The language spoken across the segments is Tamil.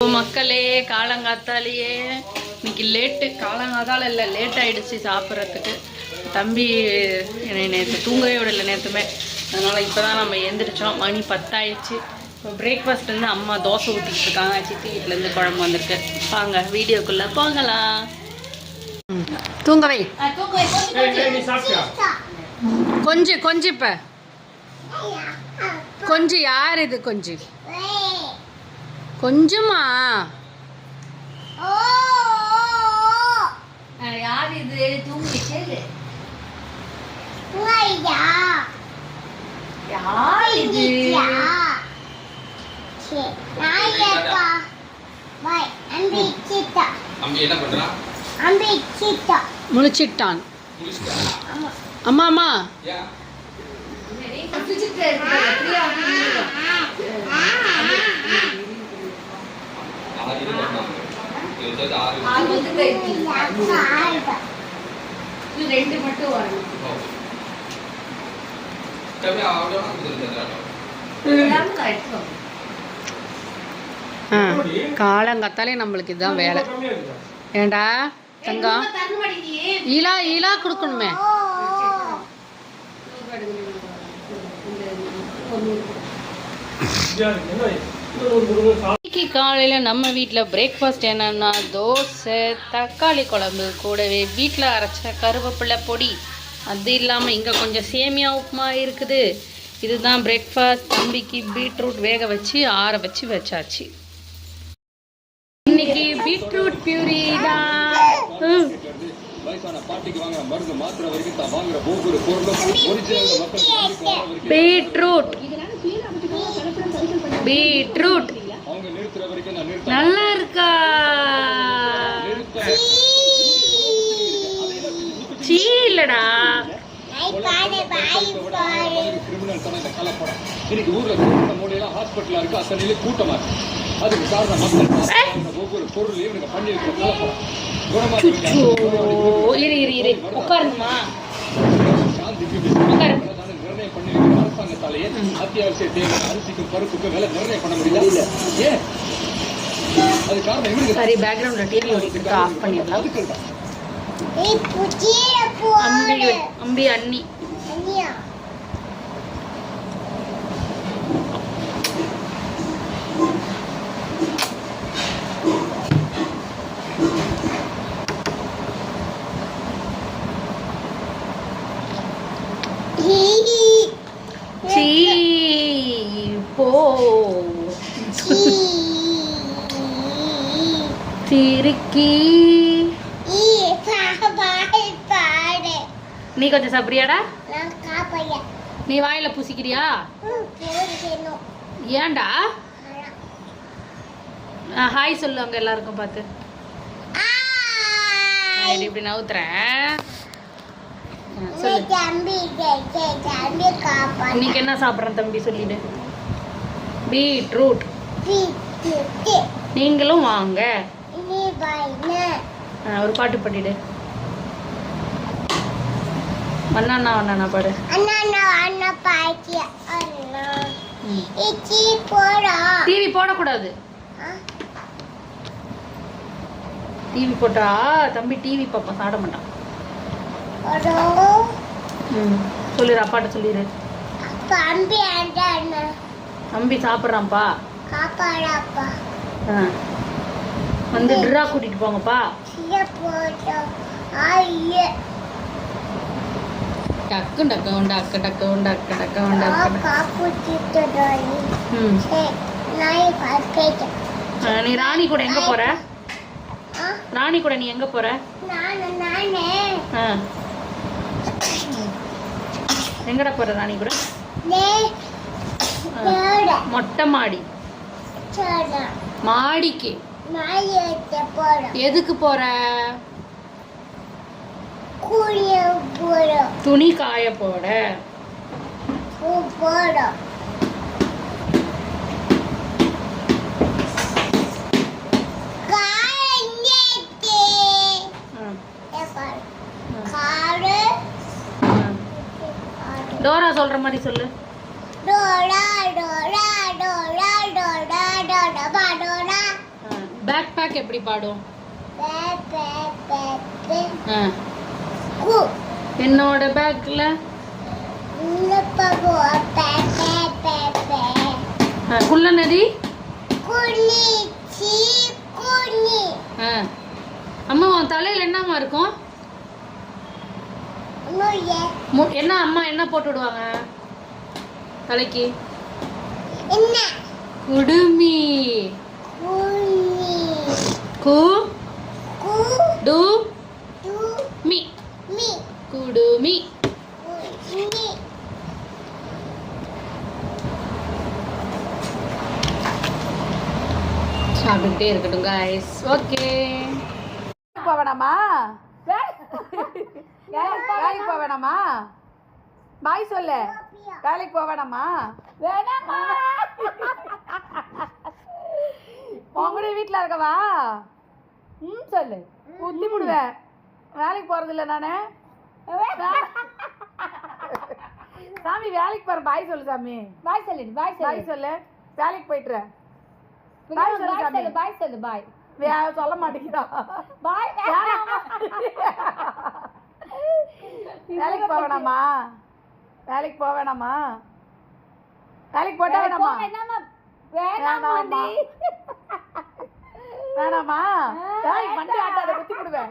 மக்களே, காலங்காத்தாலேயே இன்னைக்கு லேட்டு. காலங்காத்தால இல்லை, லேட் ஆகிடுச்சு சாப்பிட்றதுக்கு. தம்பி என்னை நேற்று தூங்கவே விடலை நேற்றுமே. அதனால் இப்போ தான் நம்ம எழுந்திரிச்சோம். மணி 10 ஆயிடுச்சு. இப்போ பிரேக்ஃபாஸ்ட் வந்து அம்மா தோசை ஊற்றிக்கிட்டு இருக்காங்க. சித்தி வீட்டிலேருந்து குழம்பு வந்திருக்கு. வாங்க வீடியோக்குள்ளே போகலாம். தூங்கவை கொஞ்சம் கொஞ்சம் இப்போ கொஞ்சம் யார் இது கொஞ்சம் கொஞ்சமா யார் இது தூங்கிச்சு யார் இது முழிச்சிட்டான். அம்மா அம்மா காலங்கத்தாலே நம்மளுக்கு இதுதான் வேலை. ஏண்டா தங்கம், ஈலா ஈலா கொடுக்கணுமே. இன்னைக்கு காலையில் நம்ம வீட்டில் பிரேக்ஃபாஸ்ட் என்னன்னா தோசை, தக்காளி குழம்பு, கூடவே வீட்டில் அரைச்ச கருவேப்பிலை பொடி. அது இல்லாமல் இங்கே கொஞ்சம் சேமியா உப்புமா இருக்குது. இதுதான் பிரேக்ஃபாஸ்ட். தம்பிக்கு பீட்ரூட் வேக வச்சு ஆற வச்சு வச்சாச்சு. இன்னைக்கு பீட்ரூட் பியூரி தான். பீட்ரூட் பீட்ரூட் நல்லா இருக்கா? சீ இல்லடா. இன்னைக்கு ஊர்ல மூலையெல்லாம் ஹாஸ்பிட்டலா இருக்கு, அத்தனையிலே கூட்டமா இருக்கு. அதுக்கு காரணம் மக்கள் ஒவ்வொரு பொருளையும் நீங்க பண்ணி இருக்கிற உட்காருமா நிர்ணயம் பண்ணி அரசாங்கத்தாலேயே அத்தியாவசிய தேவை அரிசிக்கும் பருப்புக்கும் விலை நிர்ணயம் பண்ண முடியல. ஏன்? அது காரணம் இவனுக்கு. சரி, பேக்ரவுண்ட்ல டிவி ஓடிட்டு ஆஃப் பண்ணிடலாம். அம்பி அண்ணி நீ கொஞ்சம் சாப்பிடுறியாடா? நீ வாயில பூசிக்கிறியா? ஏன்டா? ஹாய் சொல்லுவாங்க அங்க எல்லாருக்கும் பார்த்து. இப்படி நவுத்துறேன். இன்னைக்கு என்ன சாப்பிட்றேன் தம்பி சொல்லிடு. பீட்ரூட். நீங்களும் வாங்க. ஒரு பாட்டு பாடிடு. அண்ணா அண்ணா பாடு. டிவி போடக்கூடாது. டிவி போட்டா தம்பி டிவி பாப்பா சாட மாட்டான். சொல்லிடு, அப்பாட்ட சொல்லிடு. தம்பி சாப்பிட்றான்ப்பா. வந்து ட்ரா கூட்டிட்டு போங்கப்பா. டக்கு டக்கு டக்கு டக்கு டக்கு டக்கு நீ ராணி கூட எங்க போற? ராணி கூட நீ எங்க போற? எங்கடா போற ராணி கூட? மொட்டை மாடி. மாடிக்கு எதுக்கு போற? துணி காய போட. டோரா சொல்ற மாதிரி சொல்லு. Dora Dora Dora Dora Dora Dora bag எப்படி பாடும்? என்னோட பேக்ல குள்ள நதி. அம்மா உன் தலையில என்னம்மா இருக்கும்? என்ன அம்மா என்ன போட்டு விடுவாங்க தலைக்கு? குடுமி. கு டு மீ. குடுமி. சாப்பிட்டுட்டே இருக்கட்டும் guys. ஓகே. போவேனாமா? வேலைக்கு போவேனாமா? பாய் சொல்லு. வேலைக்கு போவேனாமா? வேணாமா. உங்களுடைய வீட்டில் இருக்கவா? சொல்லு. குத்தி விடுவேன். வேலைக்கு போறது இல்லை நானு. சாமி வேலைக்கு போற. பாய் சொல்லு சாமி. பாய் சொல்லு. பாய் சொல்லு. வேலைக்கு போயிட்டுறேன். பாய் சொல்லு சாமி. பாய் சொல்லு. பாய் சொல்ல மாட்டேங்கிறா. பாய். வேலைக்கு போவேனாமா? வேலைக்கு போவேனாமா? வேலைக்கு போட்டா வேணாமா? வேணாமா? வேணாமா? வண்டி ஆட்டாத குத்தி விடுவேன்.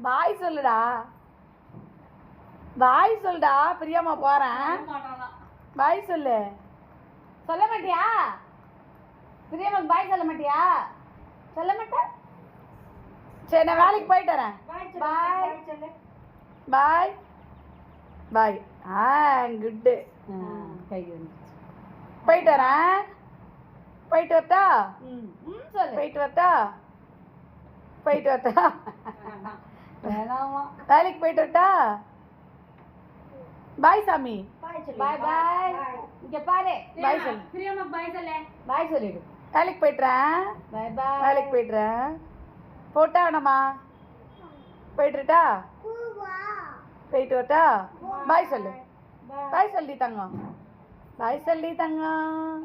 பாய் சொல்லுடா. பாய் சொல்லுடா. பிரியாமா போறேன். பாய் சொல்லு. சொல்ல மாட்டியா? பிரியாமாக்கு பாய் சொல்ல மாட்டியா? சொல்ல மாட்டேன். சரி நான் வேலைக்கு போயிட்டு வரேன். பாய் சொல்லு. பாய் பாய். குட்டு. கை போயிட்டு வரேன். போயிட்டு வரட்டா? போயிட்டு வரட்டா? போயிட்டு வரட்டா? வேலைக்கு போயிட்டு வரட்டா? பாய் சாமி. பாய் பாய். இங்க பாரு. பாய் சொல்லு. பிரியாமாக்கு பாய் சொல்லு. பாய் சொல்லிடு. வேலைக்கு போயிட்டுறேன். பாய் பாய். வேலைக்கு போயிட்டுறேன். போட்டா வேணாமா? போயிட்டுட்டா? போயிட்டு வரட்டா? பாய் சொல்லு. பாய் சொல்லி தங்கம். பாய் சொல்லி தங்கம்.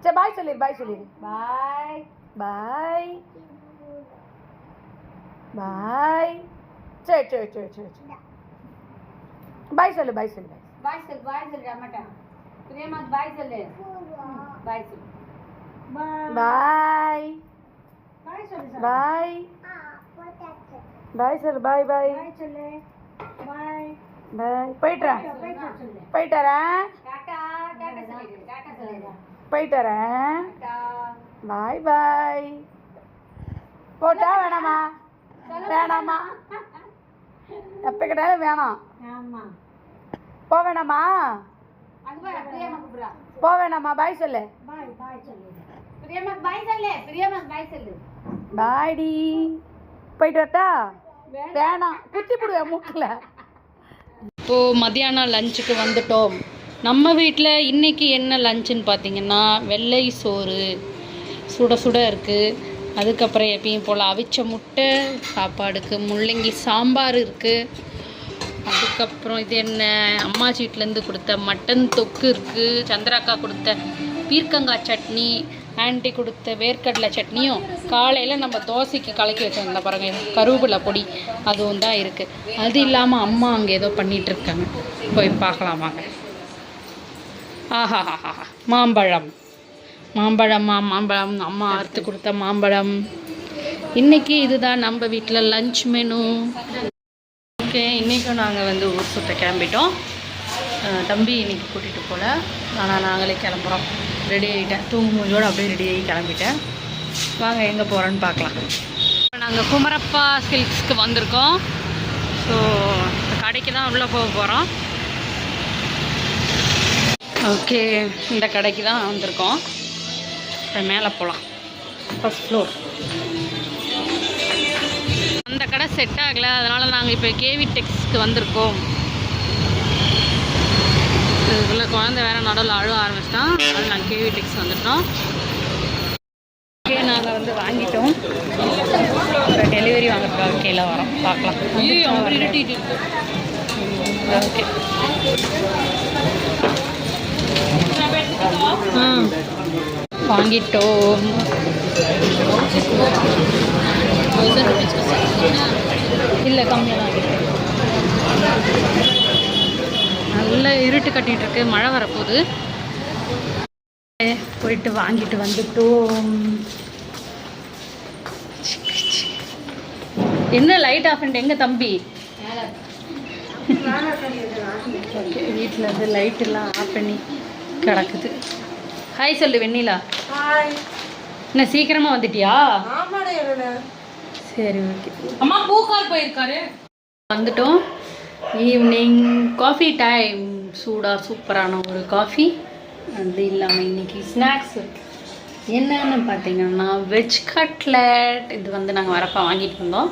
சரி பாய் சொல்லிடு. பாய் சொல்லிடு. பாய் பாய் பாய். சரி சரி சரி சரி சரி. பாய் சொல்லு. பாய் சொல்லு. பாய் சொல்லு. பாய் சொல்லு. அம்மாட்டா பிரியமாக்கு பாய் சொல்லு. பாய் சொல்லு. பாய் பாய் சொல்லு. பாய் பாய் சொல்லு. பாய் பாய். பாய் சொல்லு. பாய் பாய். போயிட்டுறேன். போயிட்டுறேன். டாடா. டாடா சொல்லிடு. டாடா சொல்லிடு. போயிட்டுறேன். பாய் பாய். போட்டா வேணாமா? வேணாமா? எப்ப கேட்டாலும் வேணாம். போவேணாமா? போவேணாமா? பாய் சொல்லு. பாய்டி. போயிட்டு வரட்டா? வேணாம். குத்தி போடுவேன் மூக்கில். இப்போ மத்தியானம் லஞ்சுக்கு வந்துட்டோம். நம்ம வீட்டில் இன்றைக்கி என்ன லஞ்சுன்னு பார்த்தீங்கன்னா வெள்ளை சோறு சுட சுட இருக்குது. அதுக்கப்புறம் எப்பயும் போல் அவிச்ச முட்டை சாப்பாடுக்கு, முள்ளங்கி சாம்பார் இருக்குது. அதுக்கப்புறம் இது என்ன அம்மாச்சி வீட்டிலேருந்து கொடுத்த மட்டன் தொக்கு இருக்குது. சந்திராக்கா கொடுத்த பீர்க்கங்காய் சட்னி, ஆண்டி கொடுத்த வேர்க்கடலை சட்னியும், காலையில் நம்ம தோசைக்கு கலக்கி வச்சிருந்தோம் பாருங்கள் கருவேப்பிலை பொடி, அதுவும் தான் இருக்குது. அது இல்லாமல் அம்மா அங்கே ஏதோ பண்ணிகிட்ருக்காங்க. போய் பார்க்கலாம் வாங்க. ஆஹாஹாஹா, மாம்பழம். மாம்பழம் அம்மா அறுத்து கொடுத்த மாம்பழம். இன்றைக்கி இதுதான் நம்ம வீட்டில் லஞ்ச் மெனு. ஓகே, இன்றைக்கும் நாங்கள் ஊர் சுற்ற கிளம்பிட்டோம். தம்பி இன்றைக்கி கூட்டிகிட்டு போகல, ஆனால் நாங்களே கிளம்புறோம். ரெடி ஆகிட்டேன், தூங்குமொழியோடு அப்படியே ரெடி ஆகி கிளம்பிட்டேன். வாங்க எங்கே போகிறோன்னு பார்க்கலாம். நாங்கள் குமரப்பா சில்க்ஸ்க்கு வந்திருக்கோம். ஸோ கடைக்கு தான் உள்ளே போக போகிறோம். ஓகே, இந்த கடைக்கு தான் வந்திருக்கோம். அப்புறம் மேலே போகலாம். First floor. அந்த கடை செட் ஆகலை, அதனால் நாங்கள் இப்போ கேவி டெக்ஸ்க்கு வந்திருக்கோம். இதுக்குள்ளே குழந்தை வேறு நடுவில் அழுவ ஆரம்பிச்சிட்டோம். அது நாங்கள் கேவி டெக்ஸ் வந்துட்டோம். ஓகே, நாங்கள் வாங்கிட்டோம். இப்போ டெலிவரி வாங்குறதுக்காக கீழே வரோம். பார்க்கலாம். ஓகே. வாங்கிட்டோம். இல்லை கம்மியாக தான் வாங்கிட்டேன். நல்ல இருட்டு கட்டிகிட்டு இருக்கு, மழை வரப்போகுது. போயிட்டு வாங்கிட்டு வந்துட்டோம். என்ன லைட் ஆஃப் பண்ணிட்டு எங்க தம்பி வீட்டில் இருந்து லைட் எல்லாம் ஆஃப் பண்ணி கிடக்குது. ஹாய் சொல்லு வெண்ணிலா. என்ன சீக்கிரமா வந்துட்டியா? சரி ஓகே. அம்மா பூக்கார் போயிருக்காரு. வந்துட்டோம். Evening coffee time. சூடாக சூப்பரான ஒரு காஃபி. அது இல்லாமல் இன்னைக்கு ஸ்நாக்ஸ் என்னன்னு பார்த்தீங்கன்னா வெஜ் கட்லெட். இது வந்து நாங்கள் வரப்போ வாங்கிட்டு வந்தோம்.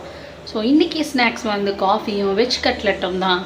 ஸோ இன்றைக்கி ஸ்நாக்ஸ் வந்து காஃபியும் வெஜ் கட்லெட்டும் தான்.